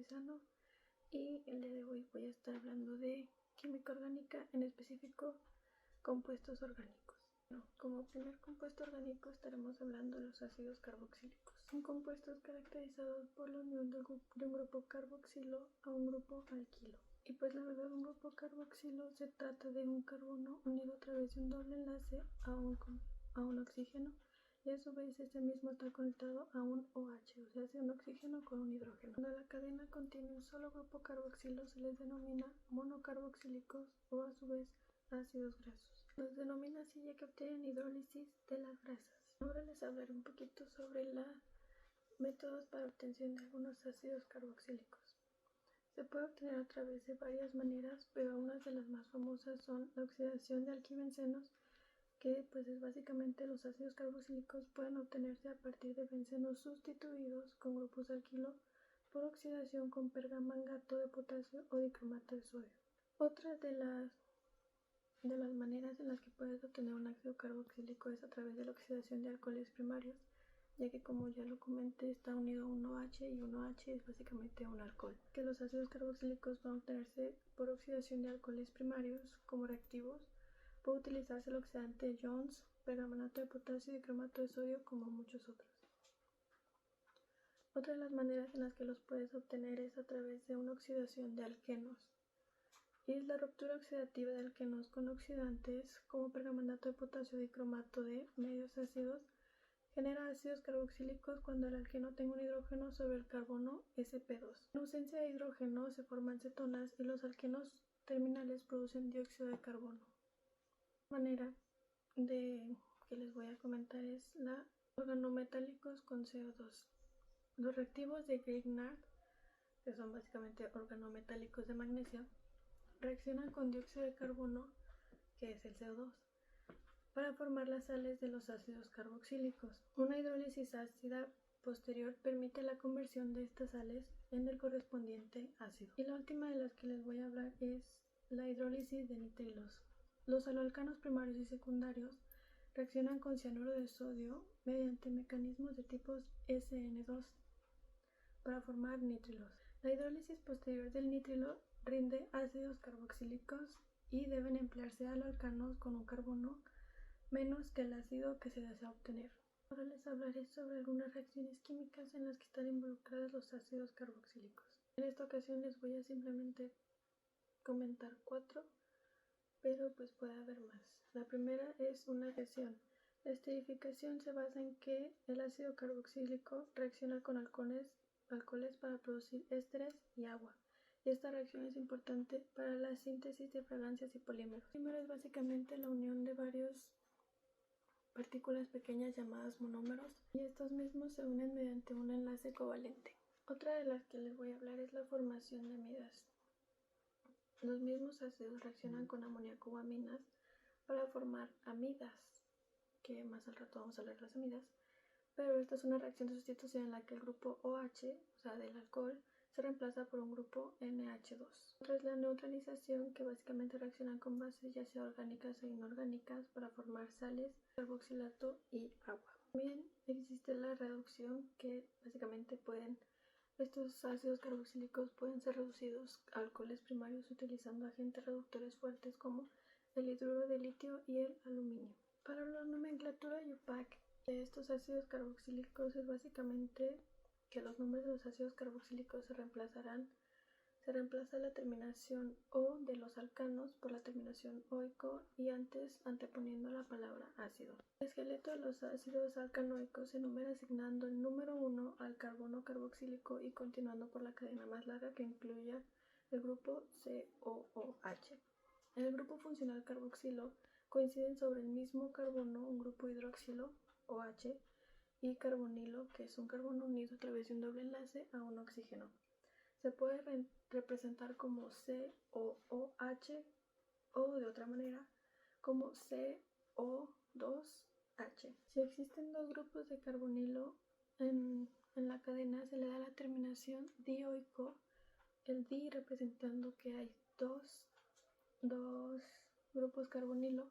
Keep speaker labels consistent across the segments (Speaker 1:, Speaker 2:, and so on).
Speaker 1: Montesano y el día de hoy voy a estar hablando de química orgánica, en específico compuestos orgánicos. Como primer compuesto orgánico estaremos hablando de los ácidos carboxílicos. Son compuestos caracterizados por la unión de un grupo carboxilo a un grupo alquilo. Y pues la verdad, un grupo carboxilo se trata de un carbono unido a través de un doble enlace a un oxígeno, y a su vez este mismo está conectado a un OH, o sea, es un oxígeno con un hidrógeno. Cuando la cadena contiene un solo grupo carboxilo se les denomina monocarboxílicos o a su vez ácidos grasos. Los denomina así ya que obtienen hidrólisis de las grasas. Ahora les hablaré un poquito sobre los métodos para obtención de algunos ácidos carboxílicos. Se puede obtener a través de varias maneras, pero unas de las más famosas son la oxidación de alquibencenos, que pues es básicamente los ácidos carboxílicos pueden obtenerse a partir de bencenos sustituidos con grupos alquilo por oxidación con pergamangato de potasio o dicromato de sodio. Otra de las maneras en las que puedes obtener un ácido carboxílico es a través de la oxidación de alcoholes primarios, ya que como ya lo comenté está unido a un OH y un OH es básicamente un alcohol. Que los ácidos carboxílicos pueden obtenerse por oxidación de alcoholes primarios como reactivos. Puede utilizarse el oxidante Jones, permanganato de potasio y dicromato de sodio, como muchos otros. Otra de las maneras en las que los puedes obtener es a través de una oxidación de alquenos. Y es la ruptura oxidativa de alquenos con oxidantes como permanganato de potasio y dicromato de medios ácidos. Genera ácidos carboxílicos cuando el alqueno tenga un hidrógeno sobre el carbono sp2. En ausencia de hidrógeno se forman cetonas y los alquenos terminales producen dióxido de carbono. La manera que les voy a comentar es la organometálicos con CO2. Los reactivos de Grignard, que son básicamente organometálicos de magnesio, reaccionan con dióxido de carbono, que es el CO2, para formar las sales de los ácidos carboxílicos. Una hidrólisis ácida posterior permite la conversión de estas sales en el correspondiente ácido. Y la última de las que les voy a hablar es la hidrólisis de nitrilos. Los aloalcanos primarios y secundarios reaccionan con cianuro de sodio mediante mecanismos de tipo SN2 para formar nitrilos. La hidrólisis posterior del nitrilo rinde ácidos carboxílicos y deben emplearse aloalcanos con un carbono menos que el ácido que se desea obtener. Ahora les hablaré sobre algunas reacciones químicas en las que están involucrados los ácidos carboxílicos. En esta ocasión les voy a simplemente comentar 4, pero pues puede haber más. La primera es una reacción. La esterificación se basa en que el ácido carboxílico reacciona con alcoholes para producir ésteres y agua. Y esta reacción es importante para la síntesis de fragancias y polímeros. El polímero es básicamente la unión de varios partículas pequeñas llamadas monómeros, y estos mismos se unen mediante un enlace covalente. Otra de las que les voy a hablar es la formación de amidas. Los mismos ácidos reaccionan con amoníaco o aminas para formar amidas, que más al rato vamos a hablar de las amidas, pero esta es una reacción de sustitución en la que el grupo OH, o sea del alcohol, se reemplaza por un grupo NH2. Otra es la neutralización, que básicamente reaccionan con bases ya sea orgánicas e inorgánicas para formar sales, carboxilato y agua. También existe la reducción, que básicamente estos ácidos carboxílicos pueden ser reducidos a alcoholes primarios utilizando agentes reductores fuertes como el hidruro de litio y el aluminio. Para la nomenclatura IUPAC de estos ácidos carboxílicos es básicamente que los nombres de los ácidos carboxílicos se reemplaza la terminación O de los alcanos por la terminación oico y anteponiendo la palabra ácido. El esqueleto de los ácidos alcanoicos se enumera asignando el número 1 al carbono carboxílico y continuando por la cadena más larga que incluya el grupo COOH. En el grupo funcional carboxilo coinciden sobre el mismo carbono un grupo hidroxilo OH y carbonilo, que es un carbono unido a través de un doble enlace a un oxígeno. Se puede representar como COOH o de otra manera como CO2H. Si existen dos grupos de carbonilo en la cadena, se le da la terminación dioico, el di representando que hay dos grupos carbonilo,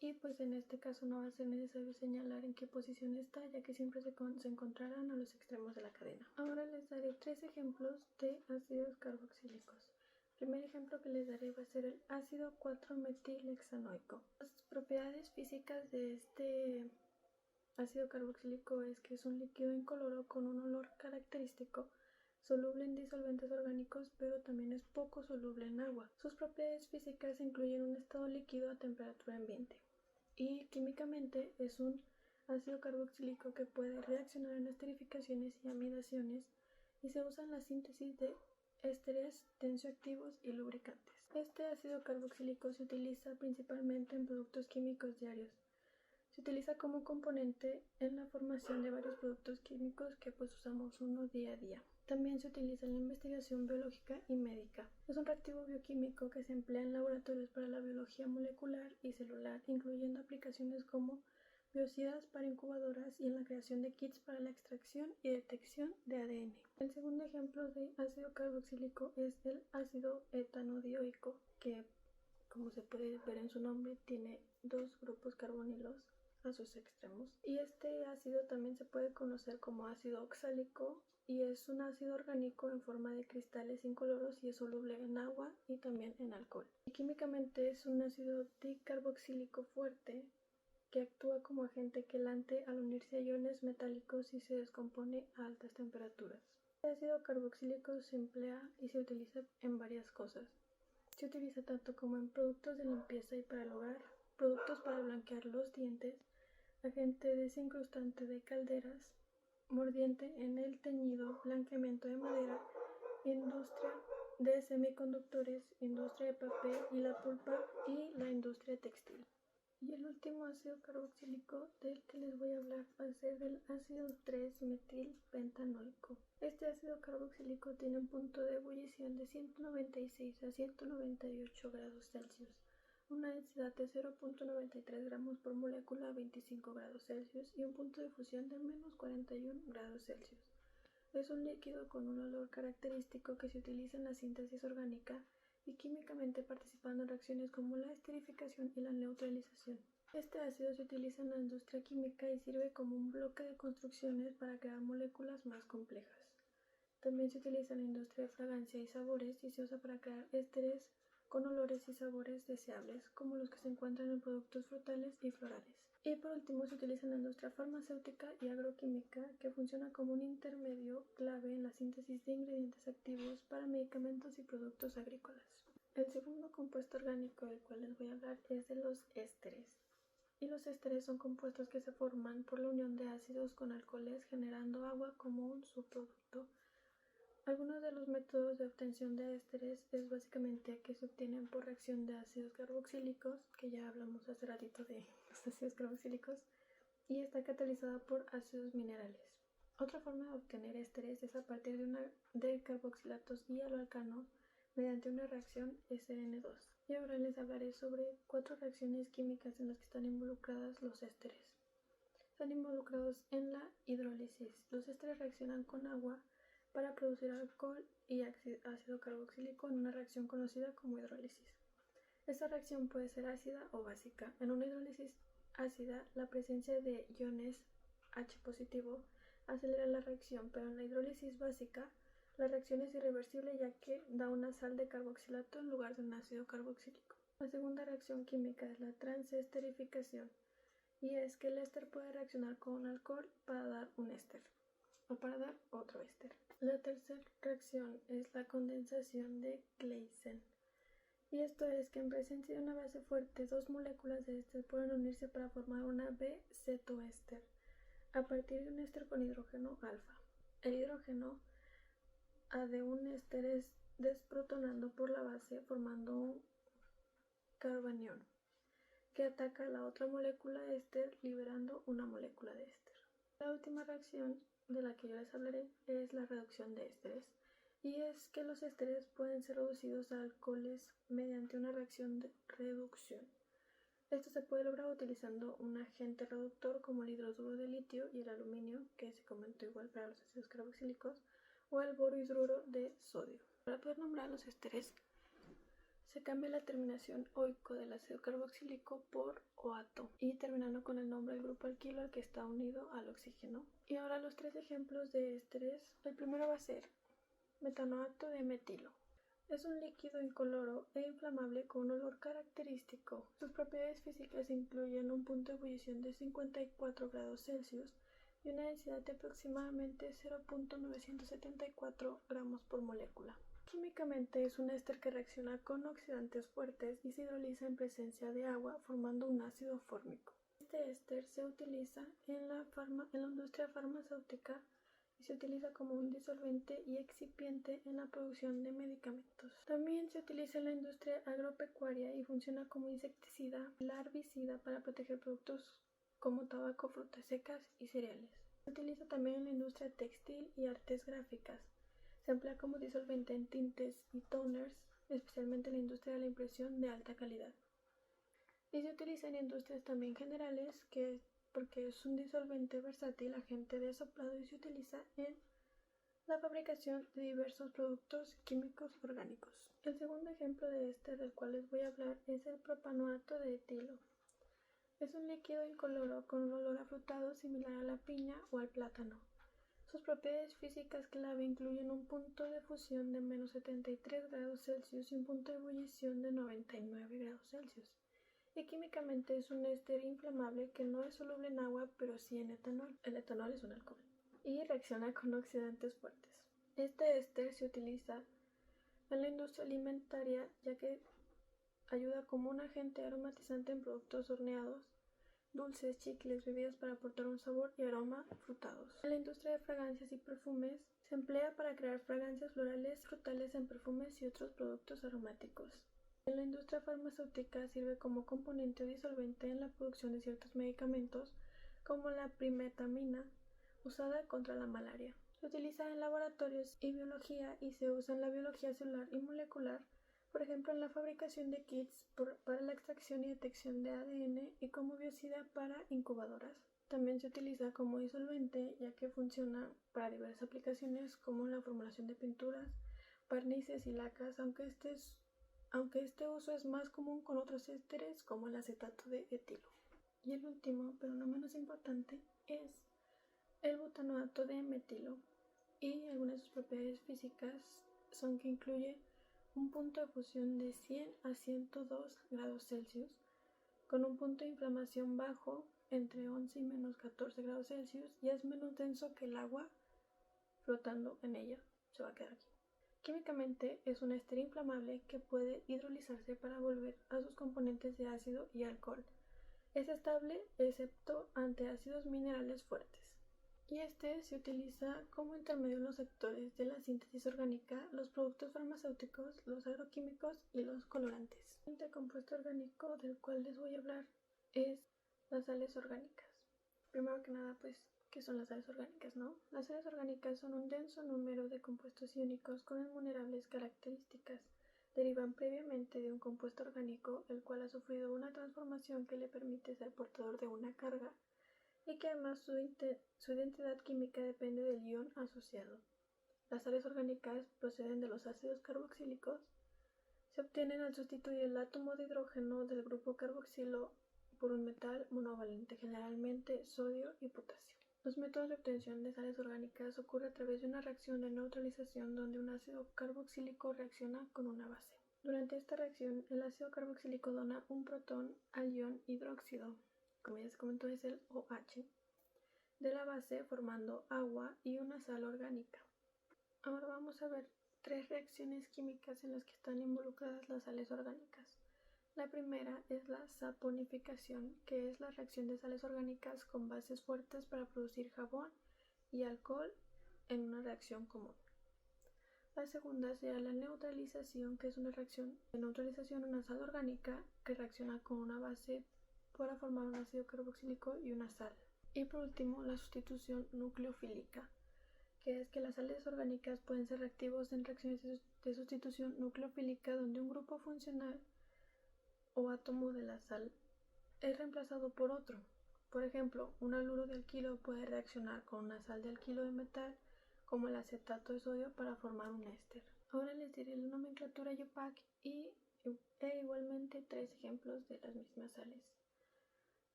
Speaker 1: y pues en este caso no va a ser necesario señalar en qué posición está, ya que siempre se encontrarán a los extremos de la cadena. Ahora les daré 3 ejemplos de ácidos carboxílicos. El primer ejemplo que les daré va a ser el ácido 4-metilhexanoico. Las propiedades físicas de este ácido carboxílico es que es un líquido incoloro con un olor característico, soluble en disolventes orgánicos, pero también es poco soluble en agua. Sus propiedades físicas incluyen un estado líquido a temperatura ambiente. Y químicamente es un ácido carboxílico que puede reaccionar en esterificaciones y amidaciones y se usa en la síntesis de ésteres tensioactivos y lubricantes. Este ácido carboxílico se utiliza principalmente en productos químicos diarios. Se utiliza como componente en la formación de varios productos químicos que pues usamos uno día a día. También se utiliza en la investigación biológica y médica. Es un reactivo bioquímico que se emplea en laboratorios para la biología molecular y celular, incluyendo aplicaciones como biocidas para incubadoras y en la creación de kits para la extracción y detección de ADN. El segundo ejemplo de ácido carboxílico es el ácido etanodioico, que como se puede ver en su nombre tiene 2 grupos carbonilos a sus extremos. Y este ácido también se puede conocer como ácido oxálico y es un ácido orgánico en forma de cristales incoloros y es soluble en agua y también en alcohol. Y químicamente es un ácido dicarboxílico fuerte que actúa como agente quelante al unirse a iones metálicos y se descompone a altas temperaturas. Este ácido carboxílico se emplea y se utiliza en varias cosas. Se utiliza tanto como en productos de limpieza y para el hogar, productos para blanquear los dientes, agente desincrustante de calderas, mordiente en el teñido, blanqueamiento de madera, industria de semiconductores, industria de papel y la pulpa y la industria textil. Y el último ácido carboxílico del que les voy a hablar va a ser del ácido 3-metilpentanoico. Este ácido carboxílico tiene un punto de ebullición de 196 a 198 grados Celsius, una densidad de 0.93 gramos por molécula a 25 grados Celsius y un punto de fusión de menos 41 grados Celsius. Es un líquido con un olor característico que se utiliza en la síntesis orgánica y químicamente participando en reacciones como la esterificación y la neutralización. Este ácido se utiliza en la industria química y sirve como un bloque de construcciones para crear moléculas más complejas. También se utiliza en la industria de fragancia y sabores y se usa para crear ésteres con olores y sabores deseables, como los que se encuentran en productos frutales y florales. Y por último se utiliza en la industria farmacéutica y agroquímica, que funciona como un intermedio clave en la síntesis de ingredientes activos para medicamentos y productos agrícolas. El segundo compuesto orgánico del cual les voy a hablar es de los ésteres. Y los ésteres son compuestos que se forman por la unión de ácidos con alcoholes generando agua como un subproducto. Algunos de los métodos de obtención de ésteres es básicamente que se obtienen por reacción de ácidos carboxílicos, que ya hablamos hace ratito de los ácidos carboxílicos, y está catalizada por ácidos minerales. Otra forma de obtener ésteres es a partir de carboxilatos y aloalcanos mediante una reacción SN2. Y ahora les hablaré sobre 4 reacciones químicas en las que están involucradas los ésteres. Están involucrados en la hidrólisis. Los ésteres reaccionan con agua para producir alcohol y ácido carboxílico en una reacción conocida como hidrólisis. Esta reacción puede ser ácida o básica. En una hidrólisis ácida, la presencia de iones H positivo acelera la reacción, pero en la hidrólisis básica, la reacción es irreversible ya que da una sal de carboxilato en lugar de un ácido carboxílico. La segunda reacción química es la transesterificación, y es que el éster puede reaccionar con un alcohol para dar un éster o para dar otro éster. La tercera reacción es la condensación de Claisen. Y esto es que en presencia de una base fuerte, 2 moléculas de éster pueden unirse para formar una B-cetoéster a partir de un éster con hidrógeno alfa. El hidrógeno A de un éster es desprotonando por la base formando un carbanión que ataca a la otra molécula éster liberando una molécula de éster. La última reacción de la que yo les hablaré es la reducción de ésteres, y es que los ésteres pueden ser reducidos a alcoholes mediante una reacción de reducción. Esto se puede lograr utilizando un agente reductor como el hidroduro de litio y el aluminio, que se comentó igual para los ácidos carboxílicos, o el borohidruro de sodio. Para poder nombrar los ésteres se cambia la terminación oico del ácido carboxílico por oato y terminando con el nombre del grupo alquilo al que está unido al oxígeno. Y ahora los 3 ejemplos de ésteres. El primero va a ser metanoato de metilo. Es un líquido incoloro e inflamable con un olor característico. Sus propiedades físicas incluyen un punto de ebullición de 54 grados Celsius y una densidad de aproximadamente 0.974 gramos por molécula. Químicamente es un éster que reacciona con oxidantes fuertes y se hidroliza en presencia de agua formando un ácido fórmico. Este éster se utiliza en la industria farmacéutica y se utiliza como un disolvente y excipiente en la producción de medicamentos. También se utiliza en la industria agropecuaria y funciona como insecticida y larvicida para proteger productos como tabaco, frutas secas y cereales. Se utiliza también en la industria textil y artes gráficas. Se emplea como disolvente en tintes y toners, especialmente en la industria de la impresión de alta calidad. Y se utiliza en industrias también generales, porque es un disolvente versátil, agente de soplado y se utiliza en la fabricación de diversos productos químicos orgánicos. El segundo ejemplo de este del cual les voy a hablar es el propanoato de etilo. Es un líquido incoloro con un olor afrutado similar a la piña o al plátano. Sus propiedades físicas clave incluyen un punto de fusión de menos 73 grados Celsius y un punto de ebullición de 99 grados Celsius. Y químicamente es un éster inflamable que no es soluble en agua, pero sí en etanol. El etanol es un alcohol. Y reacciona con oxidantes fuertes. Este éster se utiliza en la industria alimentaria ya que ayuda como un agente aromatizante en productos horneados, dulces, chicles, bebidas para aportar un sabor y aroma frutados. En la industria de fragancias y perfumes se emplea para crear fragancias florales, frutales en perfumes y otros productos aromáticos. En la industria farmacéutica sirve como componente o disolvente en la producción de ciertos medicamentos, como la primetamina, usada contra la malaria. Se utiliza en laboratorios y biología y se usa en la biología celular y molecular, por ejemplo en la fabricación de kits para la extracción y detección de ADN y como biocida para incubadoras. También se utiliza como disolvente ya que funciona para diversas aplicaciones como la formulación de pinturas, barnices y lacas, aunque este uso es más común con otros ésteres como el acetato de etilo. Y el último, pero no menos importante, es el butanoato de metilo. Y algunas de sus propiedades físicas son que incluye un punto de fusión de 100 a 102 grados Celsius, con un punto de inflamación bajo entre 11 y menos 14 grados Celsius y es menos denso que el agua flotando en ella. Se va a quedar aquí. Químicamente es un éster inflamable que puede hidrolizarse para volver a sus componentes de ácido y alcohol. Es estable excepto ante ácidos minerales fuertes. Y este se utiliza como intermedio en los sectores de la síntesis orgánica, los productos farmacéuticos, los agroquímicos y los colorantes. El siguiente compuesto orgánico del cual les voy a hablar es las sales orgánicas. Primero que nada, pues, ¿qué son las sales orgánicas, no? Las sales orgánicas son un denso número de compuestos iónicos con invulnerables características. Derivan previamente de un compuesto orgánico, el cual ha sufrido una transformación que le permite ser portador de una carga, y que además su identidad química depende del ion asociado. Las sales orgánicas proceden de los ácidos carboxílicos. Se obtienen al sustituir el átomo de hidrógeno del grupo carboxilo por un metal monovalente, generalmente sodio y potasio. Los métodos de obtención de sales orgánicas ocurren a través de una reacción de neutralización donde un ácido carboxílico reacciona con una base. Durante esta reacción, el ácido carboxílico dona un protón al ion hidróxido, como ya se comentó es el OH, de la base formando agua y una sal orgánica. Ahora vamos a ver 3 reacciones químicas en las que están involucradas las sales orgánicas. La primera es la saponificación, que es la reacción de sales orgánicas con bases fuertes para producir jabón y alcohol en una reacción común. La segunda será la neutralización, que es una reacción de neutralización de una sal orgánica que reacciona con una base para formar un ácido carboxílico y una sal. Y por último, la sustitución nucleofílica, que es que las sales orgánicas pueden ser reactivos en reacciones de sustitución nucleofílica donde un grupo funcional o átomo de la sal es reemplazado por otro. Por ejemplo, un haluro de alquilo puede reaccionar con una sal de alquilo de metal como el acetato de sodio para formar un éster. Ahora les diré la nomenclatura IUPAC y e igualmente 3 ejemplos de las mismas sales.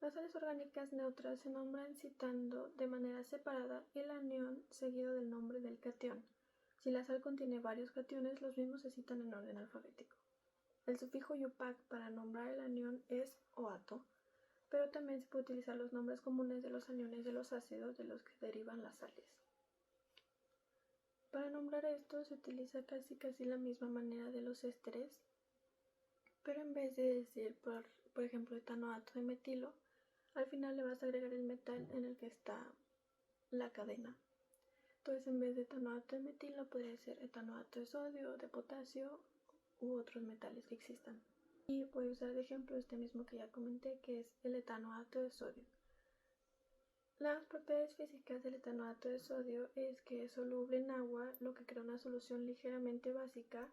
Speaker 1: Las sales orgánicas neutras se nombran citando de manera separada el anión seguido del nombre del catión. Si la sal contiene varios cationes, los mismos se citan en orden alfabético. El sufijo "-upac" para nombrar el anión es oato, pero también se puede utilizar los nombres comunes de los aniones de los ácidos de los que derivan las sales. Para nombrar esto se utiliza casi la misma manera de los ésteres, pero en vez de decir, por ejemplo, etanoato de metilo, al final le vas a agregar el metal en el que está la cadena. Entonces, en vez de etanoato de metilo, podría ser etanoato de sodio, de potasio u otros metales que existan. Y voy a usar de ejemplo este mismo que ya comenté, que es el etanoato de sodio. Las propiedades físicas del etanoato de sodio es que es soluble en agua, lo que crea una solución ligeramente básica,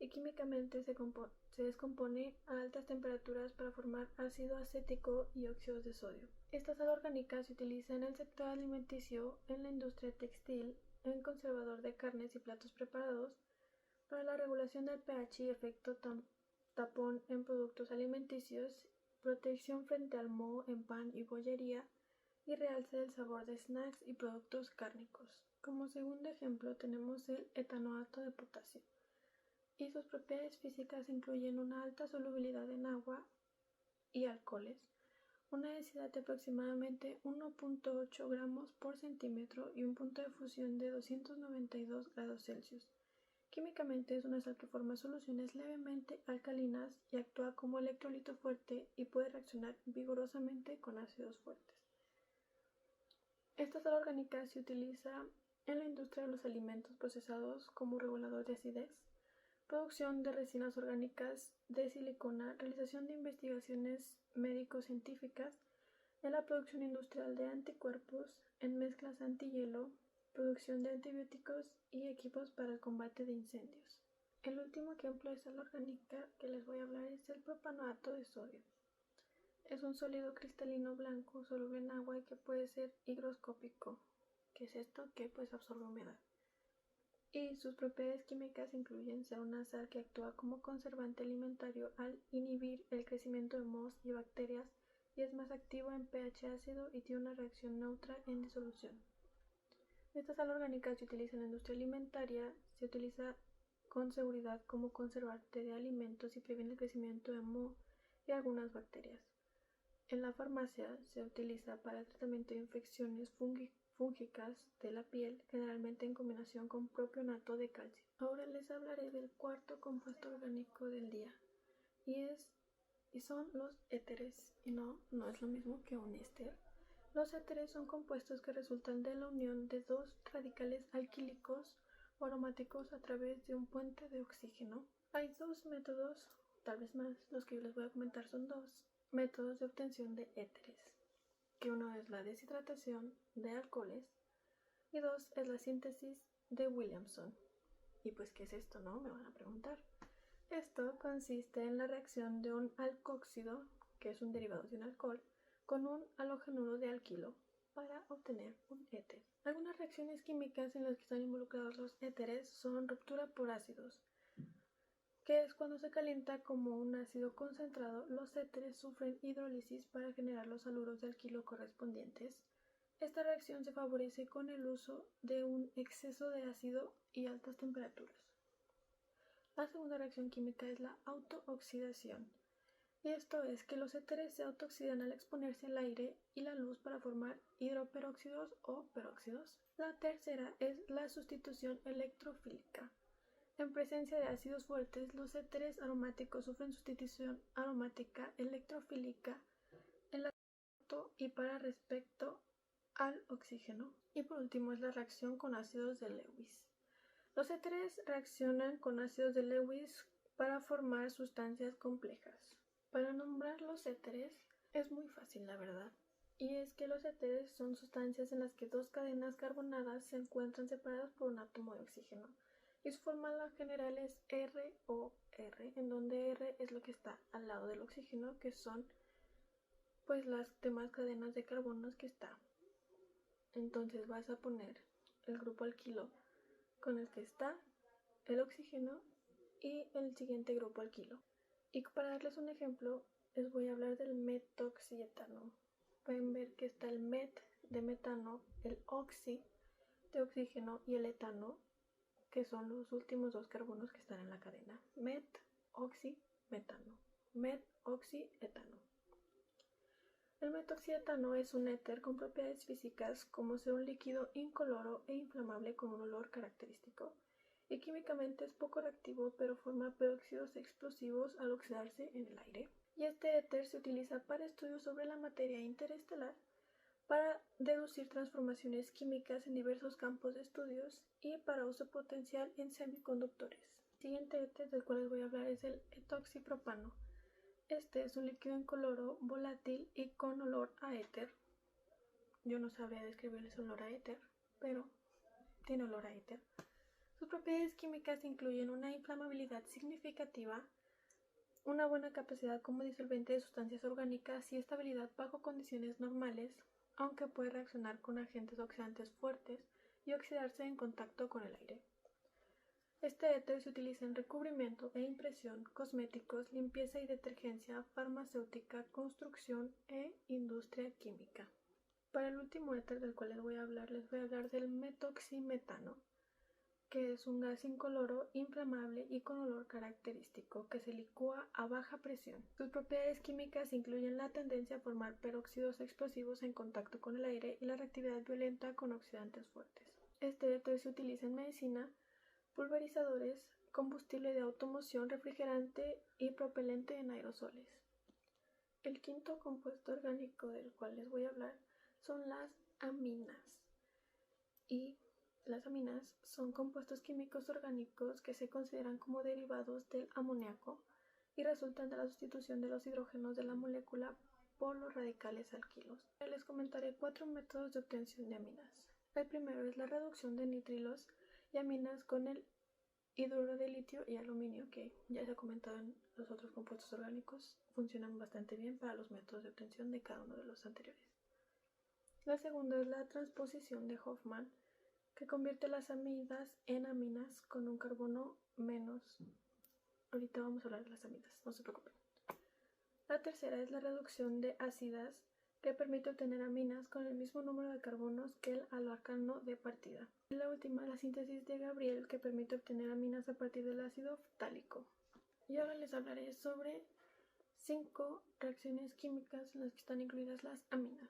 Speaker 1: y químicamente se descompone a altas temperaturas para formar ácido acético y óxidos de sodio. Esta sal orgánica se utiliza en el sector alimenticio, en la industria textil, en conservador de carnes y platos preparados, para la regulación del pH y efecto tapón en productos alimenticios, protección frente al moho en pan y bollería, y realce del sabor de snacks y productos cárnicos. Como segundo ejemplo tenemos el etanoato de potasio, y sus propiedades físicas incluyen una alta solubilidad en agua y alcoholes, una densidad de aproximadamente 1.8 gramos por centímetro y un punto de fusión de 292 grados Celsius. Químicamente es una sal que forma soluciones levemente alcalinas y actúa como electrolito fuerte y puede reaccionar vigorosamente con ácidos fuertes. Esta sal orgánica se utiliza en la industria de los alimentos procesados como regulador de acidez, producción de resinas orgánicas de silicona, realización de investigaciones médico-científicas, en la producción industrial de anticuerpos, en mezclas antihielo, producción de antibióticos y equipos para el combate de incendios. El último ejemplo de sal orgánica que les voy a hablar es el propanoato de sodio. Es un sólido cristalino blanco soluble en agua y que puede ser higroscópico. ¿Qué es esto? Que pues absorbe humedad. Y sus propiedades químicas incluyen ser una sal que actúa como conservante alimentario al inhibir el crecimiento de mohos y bacterias, y es más activo en pH ácido y tiene una reacción neutra en disolución. Esta sal orgánica se utiliza en la industria alimentaria, se utiliza con seguridad como conservante de alimentos y previene el crecimiento de moho y algunas bacterias. En la farmacia se utiliza para el tratamiento de infecciones fúngicas de la piel, generalmente en combinación con propionato de calcio. Ahora les hablaré del cuarto compuesto orgánico del día, y son los éteres, y no es lo mismo que un éster. Los éteres son compuestos que resultan de la unión de dos radicales alquílicos o aromáticos a través de un puente de oxígeno. Hay dos métodos, tal vez más, los que yo les voy a comentar son dos métodos de obtención de éteres, que uno es la deshidratación de alcoholes y dos es la síntesis de Williamson. Y pues, ¿qué es esto, no? Me van a preguntar. Esto consiste en la reacción de un alcóxido, que es un derivado de un alcohol, con un halogenuro de alquilo para obtener un éter. Algunas reacciones químicas en las que están involucrados los éteres son ruptura por ácidos, que es cuando se calienta como un ácido concentrado, los éteres sufren hidrólisis para generar los haluros de alquilo correspondientes. Esta reacción se favorece con el uso de un exceso de ácido y altas temperaturas. La segunda reacción química es la autooxidación, y esto es que los éteres se autooxidan al exponerse al aire y la luz para formar hidroperóxidos o peróxidos. La tercera es la sustitución electrofílica. En presencia de ácidos fuertes, los éteres aromáticos sufren sustitución aromática electrofílica en la y para respecto al oxígeno. Y por último es la reacción con ácidos de Lewis. Los éteres reaccionan con ácidos de Lewis para formar sustancias complejas. Para nombrar los éteres es muy fácil, la verdad. Y es que los éteres son sustancias en las que dos cadenas carbonadas se encuentran separadas por un átomo de oxígeno. Y su fórmula general es ROR, en donde R es lo que está al lado del oxígeno, que son pues las demás cadenas de carbonos que está. Entonces vas a poner el grupo alquilo con el que está el oxígeno y el siguiente grupo alquilo. Y para darles un ejemplo, les voy a hablar del metoxietano. Pueden ver que está el met de metano, el oxi de oxígeno y el etano, que son los últimos dos carbonos que están en la cadena. Met, oxi, metano. Met, oxi, etano. El metoxietano es un éter con propiedades físicas como ser un líquido incoloro e inflamable con un olor característico. Y químicamente es poco reactivo, pero forma peróxidos explosivos al oxidarse en el aire. Y este éter se utiliza para estudios sobre la materia interestelar, para deducir transformaciones químicas en diversos campos de estudios y para uso potencial en semiconductores. El siguiente éter del cual les voy a hablar es el etoxipropano. Este es un líquido incoloro, volátil y con olor a éter. Yo no sabría describirles olor a éter, pero tiene olor a éter. Sus propiedades químicas incluyen una inflamabilidad significativa, una buena capacidad como disolvente de sustancias orgánicas y estabilidad bajo condiciones normales, aunque puede reaccionar con agentes oxidantes fuertes y oxidarse en contacto con el aire. Este éter se utiliza en recubrimiento e impresión, cosméticos, limpieza y detergencia, farmacéutica, construcción e industria química. Para el último éter del cual les voy a hablar del metoximetano, que es un gas incoloro, inflamable y con olor característico que se licúa a baja presión. Sus propiedades químicas incluyen la tendencia a formar peróxidos explosivos en contacto con el aire y la reactividad violenta con oxidantes fuertes. Este éter se utiliza en medicina, pulverizadores, combustible de automoción, refrigerante y propelente en aerosoles. El quinto compuesto orgánico del cual les voy a hablar son las aminas. Y las aminas son compuestos químicos orgánicos que se consideran como derivados del amoníaco y resultan de la sustitución de los hidrógenos de la molécula por los radicales alquilos. Les comentaré 4 métodos de obtención de aminas. El primero es la reducción de nitrilos y aminas con el hidruro de litio y aluminio, que ya se ha comentado en los otros compuestos orgánicos, funcionan bastante bien para los métodos de obtención de cada uno de los anteriores. La segunda es la transposición de Hofmann, que convierte las amidas en aminas con un carbono menos. Ahorita vamos a hablar de las amidas, no se preocupen. La tercera es la reducción de ácidas, que permite obtener aminas con el mismo número de carbonos que el alocano de partida. Y la última, la síntesis de Gabriel, que permite obtener aminas a partir del ácido ftálico. Y ahora les hablaré sobre 5 reacciones químicas en las que están incluidas las aminas.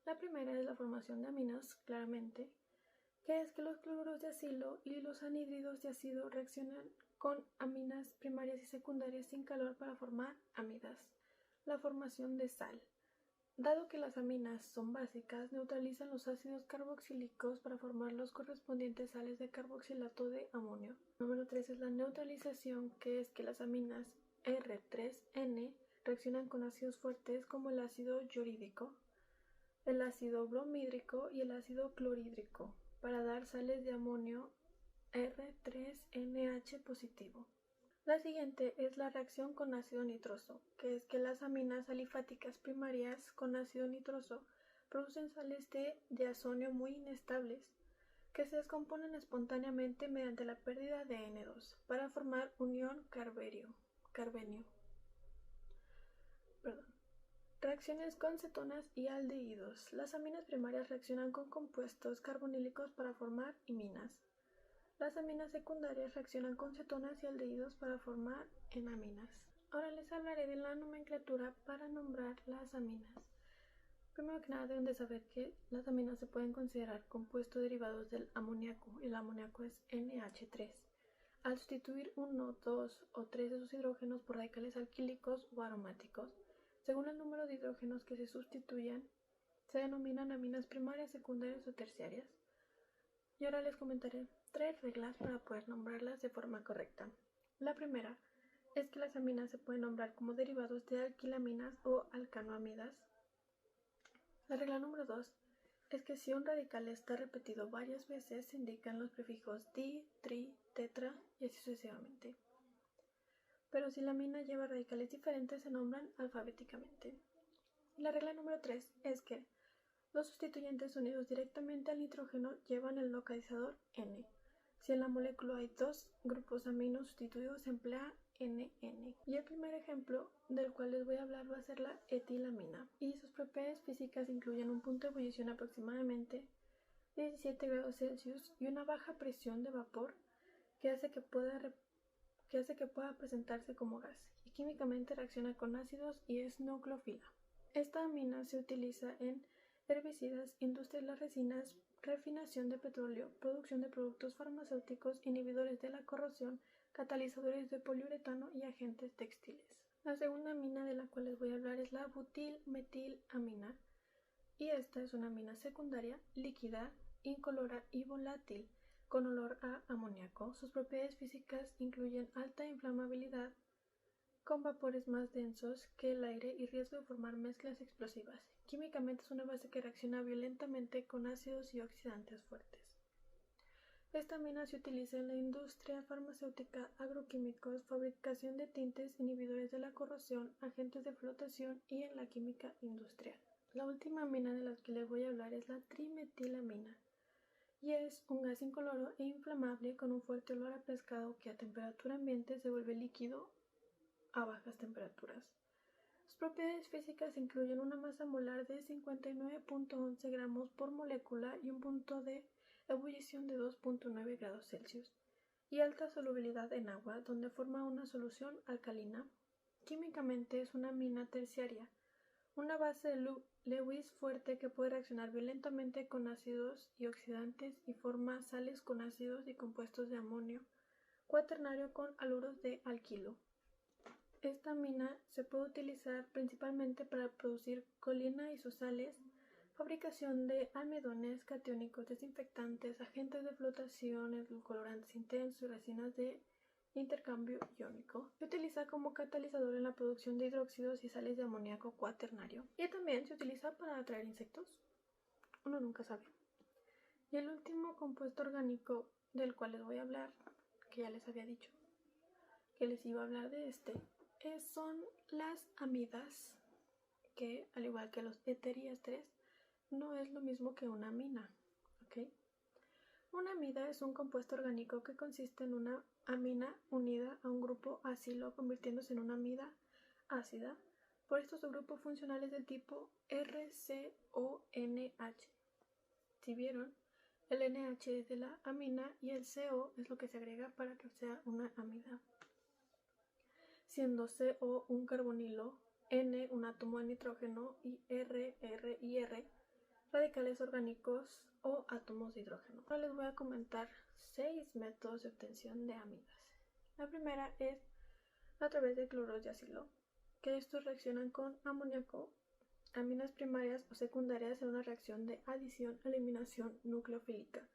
Speaker 1: La primera es la formación de aminas, claramente, que es que los cloruros de acilo y los anhídridos de ácido reaccionan con aminas primarias y secundarias sin calor para formar amidas. La formación de sal. Dado que las aminas son básicas, neutralizan los ácidos carboxílicos para formar los correspondientes sales de carboxilato de amonio. Número 3 es la neutralización, que es que las aminas R3N reaccionan con ácidos fuertes como el ácido clorhídrico, el ácido bromhídrico y el ácido clorhídrico, para dar sales de amonio R3NH positivo. La siguiente es la reacción con ácido nitroso, que es que las aminas alifáticas primarias con ácido nitroso producen sales de diazonio muy inestables, que se descomponen espontáneamente mediante la pérdida de N2 para formar unión carbenio. Reacciones con cetonas y aldehídos. Las aminas primarias reaccionan con compuestos carbonílicos para formar iminas. Las aminas secundarias reaccionan con cetonas y aldehídos para formar enaminas. Ahora les hablaré de la nomenclatura para nombrar las aminas. Primero que nada deben de saber que las aminas se pueden considerar compuestos derivados del amoníaco. El amoníaco es NH3. Al sustituir 1, 2 o 3 de sus hidrógenos por radicales alquílicos o aromáticos, según el número de hidrógenos que se sustituyan, se denominan aminas primarias, secundarias o terciarias. Y ahora les comentaré 3 reglas para poder nombrarlas de forma correcta. La primera es que las aminas se pueden nombrar como derivados de alquilaminas o alcanoamidas. La regla número 2 es que si un radical está repetido varias veces, se indican los prefijos di, tri, tetra y así sucesivamente. Pero si la amina lleva radicales diferentes, se nombran alfabéticamente. Y la regla número 3 es que los sustituyentes unidos directamente al nitrógeno llevan el localizador N. Si en la molécula hay 2 grupos aminos sustituidos, se emplea NN. Y el primer ejemplo del cual les voy a hablar va a ser la etilamina. Y sus propiedades físicas incluyen un punto de ebullición aproximadamente 17 grados Celsius y una baja presión de vapor que hace que pueda presentarse como gas, y químicamente reacciona con ácidos y es nucleófila. Esta amina se utiliza en herbicidas, industria de las resinas, refinación de petróleo, producción de productos farmacéuticos, inhibidores de la corrosión, catalizadores de poliuretano y agentes textiles. La segunda amina de la cual les voy a hablar es la butilmetilamina, y esta es una amina secundaria, líquida, incolora y volátil, con olor a amoníaco. Sus propiedades físicas incluyen alta inflamabilidad, con vapores más densos que el aire y riesgo de formar mezclas explosivas. Químicamente es una base que reacciona violentamente con ácidos y oxidantes fuertes. Esta amina se utiliza en la industria farmacéutica, agroquímicos, fabricación de tintes, inhibidores de la corrosión, agentes de flotación y en la química industrial. La última amina de la que les voy a hablar es la trimetilamina, y es un gas incoloro e inflamable con un fuerte olor a pescado que a temperatura ambiente se vuelve líquido a bajas temperaturas. Sus propiedades físicas incluyen una masa molar de 59.11 gramos por molécula y un punto de ebullición de 2.9 grados Celsius y alta solubilidad en agua, donde forma una solución alcalina. Químicamente es una amina terciaria, una base de Lewis fuerte que puede reaccionar violentamente con ácidos y oxidantes y forma sales con ácidos y compuestos de amonio cuaternario con haluros de alquilo. Esta amina se puede utilizar principalmente para producir colina y sus sales, fabricación de almidones, catiónicos, desinfectantes, agentes de flotación, edulcorantes intensos y resinas de intercambio iónico. Se utiliza como catalizador en la producción de hidróxidos y sales de amoníaco cuaternario. Y también se utiliza para atraer insectos. Uno nunca sabe. Y el último compuesto orgánico del cual les voy a hablar, que ya les había dicho que les iba a hablar de son las amidas, que al igual que los heteriésteres, no es lo mismo que una amina. ¿Ok? Una amida es un compuesto orgánico que consiste en una amina unida a un grupo acilo convirtiéndose en una amida ácida por estos subgrupos funcionales del tipo RCONH. Si vieron, el NH es de la amina y el CO es lo que se agrega para que sea una amida, siendo CO un carbonilo, N un átomo de nitrógeno y R radicales orgánicos o átomos de hidrógeno. Ahora les voy a comentar 6 métodos de obtención de amidas. La primera es a través de cloruros de acilo, que estos reaccionan con amoníaco, aminas primarias o secundarias en una reacción de adición-eliminación nucleofílica.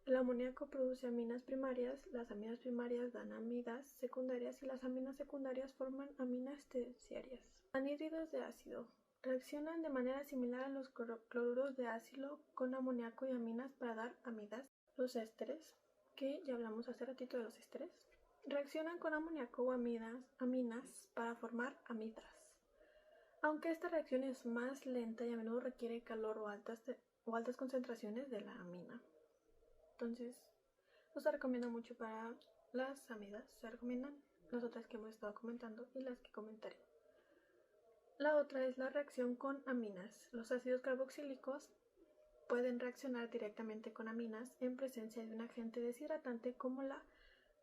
Speaker 1: El amoníaco produce aminas primarias, las aminas primarias dan amidas secundarias y las aminas secundarias forman aminas terciarias. Anhídridos de ácido. Reaccionan de manera similar a los cloruros de ácido con amoníaco y aminas para dar amidas. Los ésteres, que ya hablamos hace ratito de los ésteres, reaccionan con amoníaco o aminas para formar amidas. Aunque esta reacción es más lenta y a menudo requiere calor o altas concentraciones de la amina. Entonces, no se recomienda mucho para las amidas, se recomiendan las otras que hemos estado comentando y las que comentaré. La otra es la reacción con aminas. Los ácidos carboxílicos pueden reaccionar directamente con aminas en presencia de un agente deshidratante como la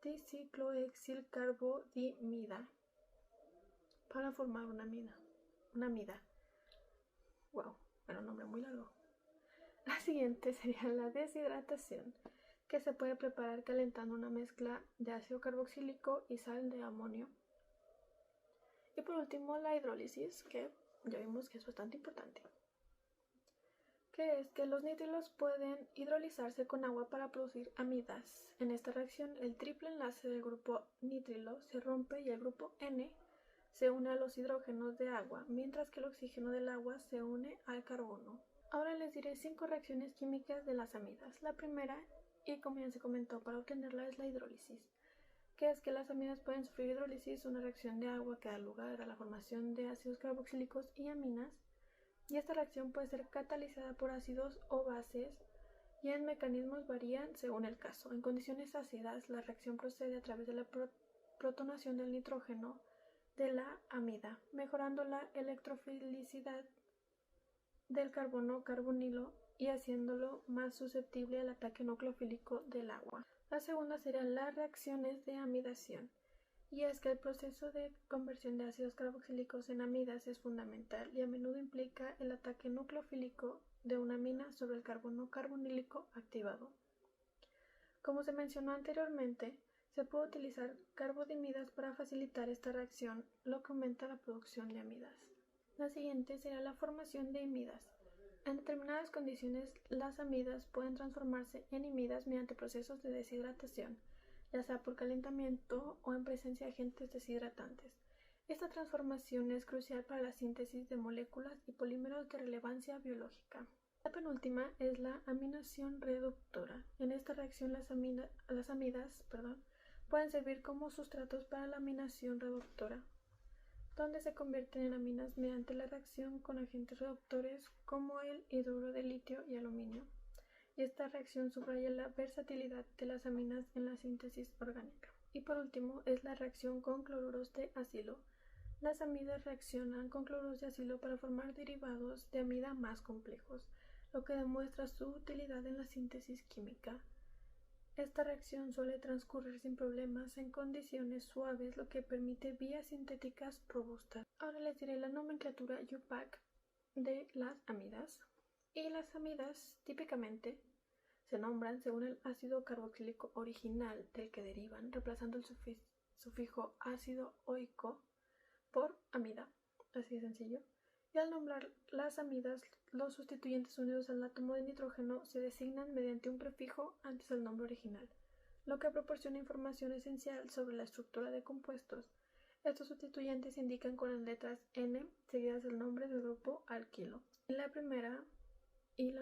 Speaker 1: diciclohexilcarbodimida para formar una amida. Wow, bueno, nombre muy largo. La siguiente sería la deshidratación, que se puede preparar calentando una mezcla de ácido carboxílico y sal de amonio. Y por último, la hidrólisis, que ya vimos que es bastante importante, que es que los nitrilos pueden hidrolizarse con agua para producir amidas. En esta reacción, el triple enlace del grupo nitrilo se rompe y el grupo N se une a los hidrógenos de agua, mientras que el oxígeno del agua se une al carbono. Ahora les diré 5 reacciones químicas de las amidas. La primera, y como ya se comentó, para obtenerla es la hidrólisis, que es que las aminas pueden sufrir hidrólisis, una reacción de agua que da lugar a la formación de ácidos carboxílicos y aminas, y esta reacción puede ser catalizada por ácidos o bases, y en mecanismos varían según el caso. En condiciones ácidas, la reacción procede a través de la protonación del nitrógeno de la amida, mejorando la electrofilicidad del carbono carbonilo y haciéndolo más susceptible al ataque nucleofílico del agua. La segunda serían las reacciones de amidación, y es que el proceso de conversión de ácidos carboxílicos en amidas es fundamental y a menudo implica el ataque nucleofílico de una amina sobre el carbono carbonílico activado. Como se mencionó anteriormente, se puede utilizar carbodimidas para facilitar esta reacción, lo que aumenta la producción de amidas. La siguiente será la formación de imidas. En determinadas condiciones, las amidas pueden transformarse en imidas mediante procesos de deshidratación, ya sea por calentamiento o en presencia de agentes deshidratantes. Esta transformación es crucial para la síntesis de moléculas y polímeros de relevancia biológica. La penúltima es la aminación reductora. En esta reacción las amidas pueden servir como sustratos para la aminación reductora, donde se convierten en aminas mediante la reacción con agentes reductores como el hidruro de litio y aluminio. Y esta reacción subraya la versatilidad de las aminas en la síntesis orgánica. Y por último es la reacción con cloruros de acilo. Las amidas reaccionan con cloruros de acilo para formar derivados de amida más complejos, lo que demuestra su utilidad en la síntesis química. Esta reacción suele transcurrir sin problemas en condiciones suaves, lo que permite vías sintéticas robustas. Ahora les diré la nomenclatura IUPAC de las amidas. Y las amidas típicamente se nombran según el ácido carboxílico original del que derivan, reemplazando el sufijo ácido oico por amida, así de sencillo. Y al nombrar las amidas, los sustituyentes unidos al átomo de nitrógeno se designan mediante un prefijo antes del nombre original, lo que proporciona información esencial sobre la estructura de compuestos. Estos sustituyentes se indican con las letras N seguidas del nombre del grupo alquilo. La primera y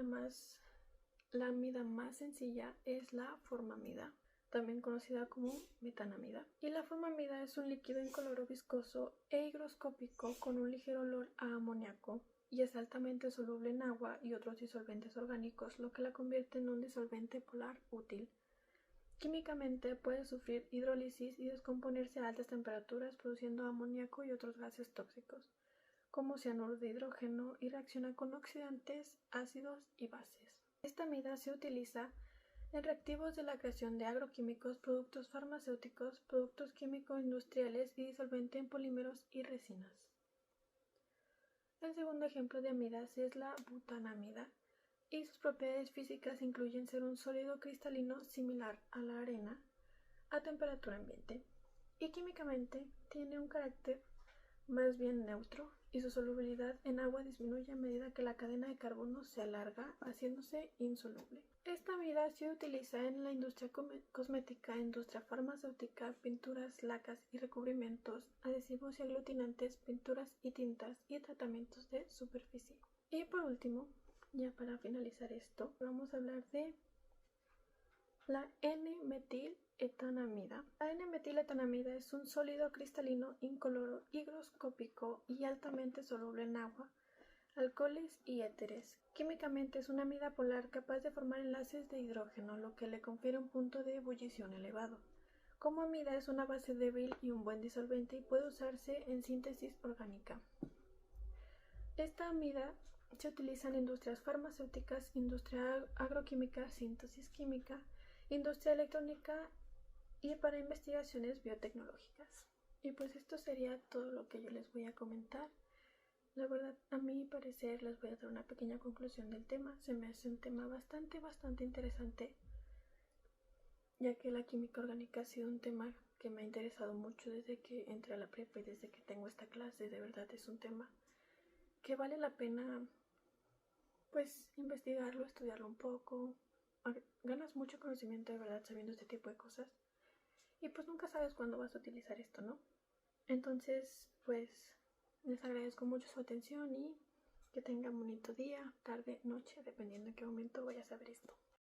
Speaker 1: la amida más sencilla es la formamida, también conocida como metanamida. Y la formamida es un líquido incoloro viscoso e higroscópico con un ligero olor a amoníaco y es altamente soluble en agua y otros disolventes orgánicos, lo que la convierte en un disolvente polar útil. Químicamente puede sufrir hidrólisis y descomponerse a altas temperaturas produciendo amoníaco y otros gases tóxicos, como cianuro de hidrógeno, y reacciona con oxidantes, ácidos y bases. Esta amida se utiliza en reactivos de la creación de agroquímicos, productos farmacéuticos, productos químico-industriales y disolvente en polímeros y resinas. El segundo ejemplo de amidas es la butanamida, y sus propiedades físicas incluyen ser un sólido cristalino similar a la arena a temperatura ambiente, y químicamente tiene un carácter más bien neutro, y su solubilidad en agua disminuye a medida que la cadena de carbono se alarga, haciéndose insoluble. Esta amida se utiliza en la industria cosmética, industria farmacéutica, pinturas, lacas y recubrimientos, adhesivos y aglutinantes, pinturas y tintas y tratamientos de superficie. Y por último, ya para finalizar esto, vamos a hablar de la N-metiletanamida. La N-metiletanamida es un sólido cristalino incoloro, higroscópico y altamente soluble en agua, alcoholes y éteres. Químicamente es una amida polar capaz de formar enlaces de hidrógeno, lo que le confiere un punto de ebullición elevado. Como amida es una base débil y un buen disolvente y puede usarse en síntesis orgánica. Esta amida se utiliza en industrias farmacéuticas, industria agroquímica, síntesis química, industria electrónica y para investigaciones biotecnológicas. Y pues esto sería todo lo que yo les voy a comentar. La verdad, a mi parecer, les voy a dar una pequeña conclusión del tema. Se me hace un tema bastante interesante, ya que la química orgánica ha sido un tema que me ha interesado mucho desde que entré a la prepa y desde que tengo esta clase. De verdad es un tema que vale la pena pues investigarlo, estudiarlo un poco. Ganas mucho conocimiento de verdad sabiendo este tipo de cosas, y pues nunca sabes cuándo vas a utilizar esto, ¿no? Entonces pues les agradezco mucho su atención y que tengan bonito día, tarde, noche, dependiendo en qué momento vayas a ver esto.